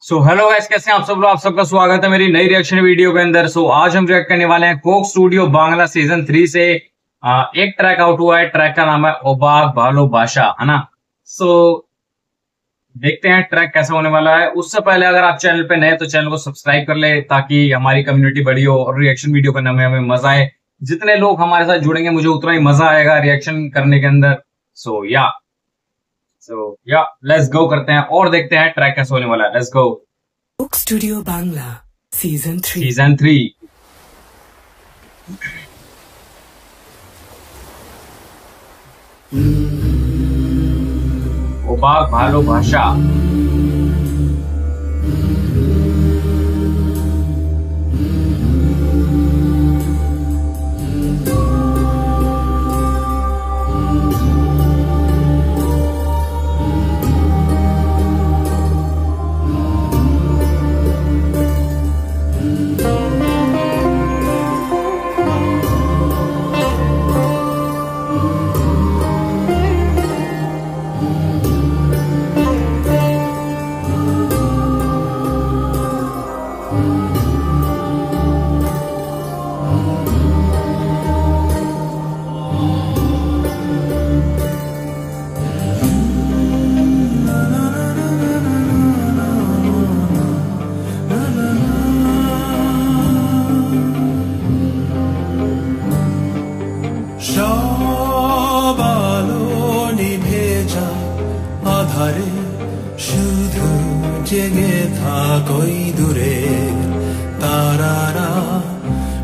Hello guys, कैसे हैं आप सब लोग। आप सबका स्वागत है मेरी नई रिएक्शन वीडियो के अंदर। आज हम रिएक्ट करने वाले हैं कोक स्टूडियो बांग्ला सीजन 3 से एक ट्रैक आउट हुआ है। ट्रैक का नाम है ओबाग भालोबाशा, है ना। देखते हैं ट्रैक कैसा होने वाला है। उससे पहले अगर आप चैनल पे नए तो चैनल को सब्सक्राइब कर ले, ताकि हमारी कम्युनिटी बड़ी हो और रिएक्शन वीडियो करने में हमें मजा आए। जितने लोग हमारे साथ जुड़ेंगे मुझे उतना ही मजा आएगा रिएक्शन करने के अंदर। या लेट्स गो करते हैं और देखते हैं ट्रैक कैसे होने वाला है। Let's go. Coke Studio Bangla season 3 ओबाग भालोबाशा। আধারে শুধু জেগে থাকোই দূরে তারারা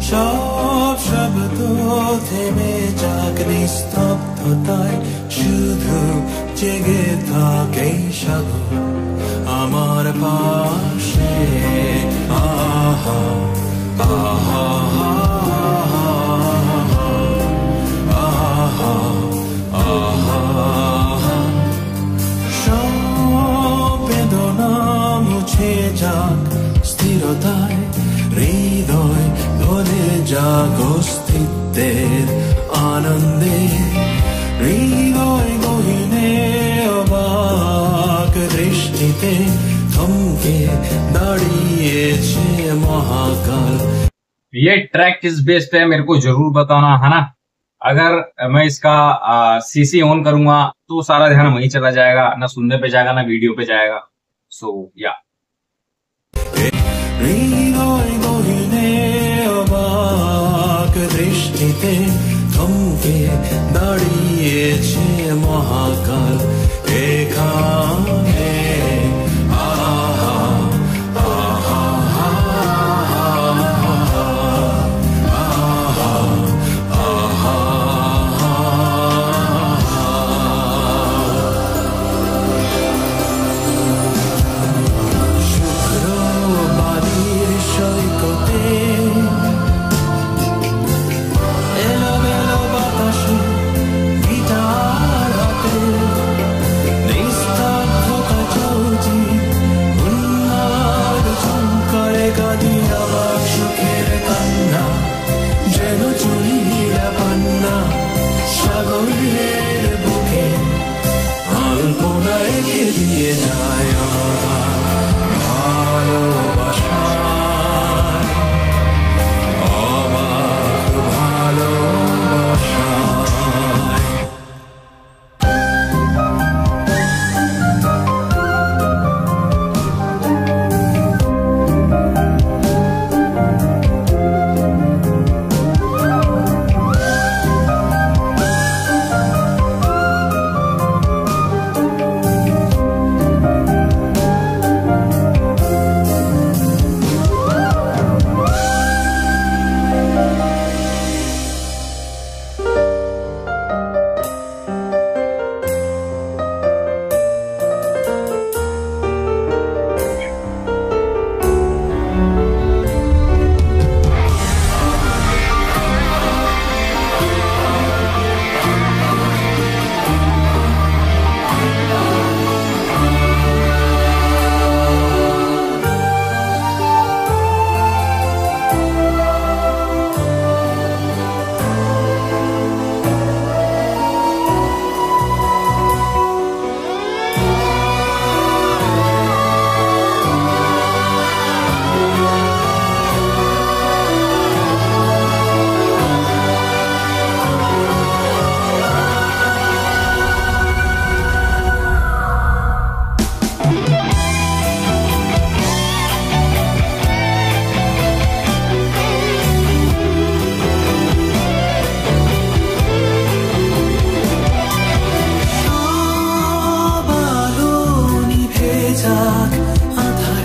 সব শব্দ থেমে যাক নিস্তব্ধতায় শুধু জেগে থাকে সাগর আমার পাশে আহা আহা স্থিরতায় হৃদয় ভরে যাক অস্তিত্বের আনন্দে হৃদয় গহীনে অবাক দৃষ্টিতে থমকে দাঁড়িয়েছে মহাকাল। ये ट्रैक किस बेस पे है मेरे को जरूर बताना, है ना। अगर मैं इसका सीसी ऑन करूंगा तो सारा ध्यान वहीं चला जाएगा, ना सुनने पे जाएगा ना वीडियो पे जाएगा। या হৃদয় গহীনে অবাক দৃষ্টিতে থমকে দাঁড়িয়েছে মহাকাল এখানে নিস্তার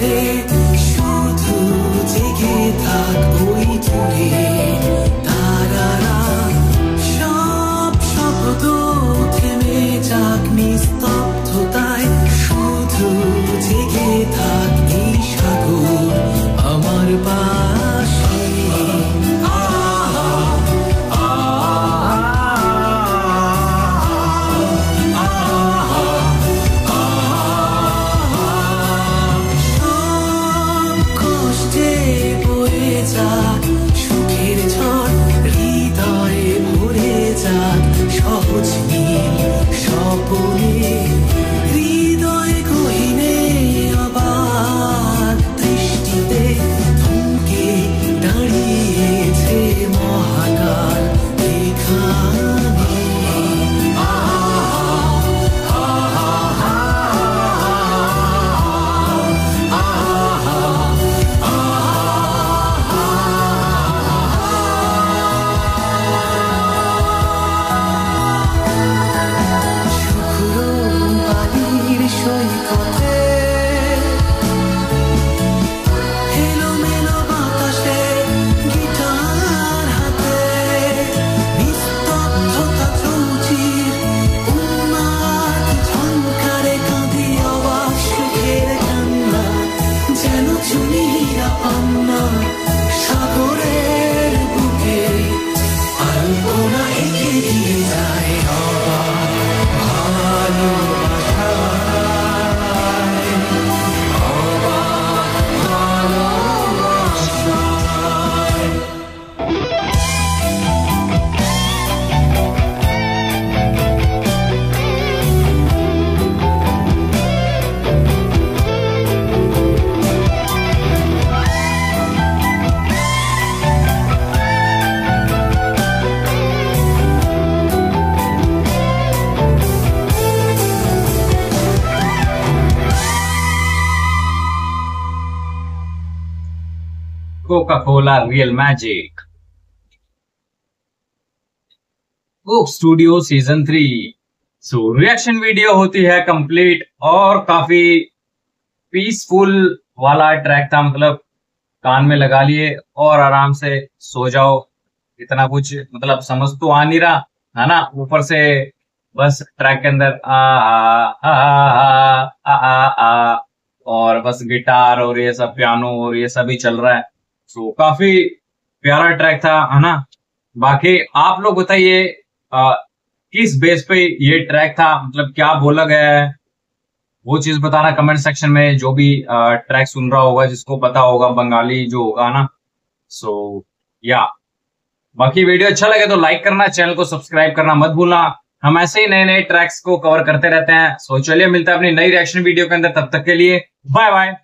ঘরে শুধু জেগে থাক ওই দূরে তারারা, সব শব্দ থেমে যাক নিস্তব্ধতায়, শুধু জেগে থাক এই সাগর আমার পাশে। সুখের ঝড় হৃদয়ে ভরে যাক, সহজ নীল স্বপনে হৃদয় গহীনে আবার দৃষ্টিতে থমকে দাঁড়িয়েছে মহাকাল এখানে। সৈকতে এলোমেলো বাতাসে গিটার হাতে, নিস্তব্ধতা চৌচির উন্মাদ ঝংকারে কাঁদি অবাক সুখের কান্না, যেন চুনিরা পান্না সাগরের বুকে আলপনা এঁকে দিয়ে যায় অবাক ভালোবাসা। Coca-Cola Real Magic, Coke studio season 3। So reaction video होती है कंप्लीट और काफी पीसफुल वाला ट्रैक था, मतलब कान में लगा लिए और आराम से सो जाओ। इतना कुछ मतलब समझ तो आ नहीं रहा है ना, ऊपर से बस ट्रैक के अंदर आ आ आ आ आ आ और बस गिटार और ये सब पियानो और ये सब ही चल रहा है। सो काफी प्यारा ट्रैक था, है ना। बाकी आप लोग बताइए किस बेस पे ये ट्रैक था, मतलब क्या बोला गया है वो चीज बताना कमेंट सेक्शन में। जो भी ट्रैक सुन रहा होगा, जिसको पता होगा, बंगाली जो होगा ना। सो या बाकी वीडियो अच्छा लगे तो लाइक करना, चैनल को सब्सक्राइब करना मत भूलना। हम ऐसे ही नए नए ट्रैक्स को कवर करते रहते हैं। सो चलिए मिलते हैं अपनी नई रिएक्शन वीडियो के अंदर, तब तक के लिए बाय बाय।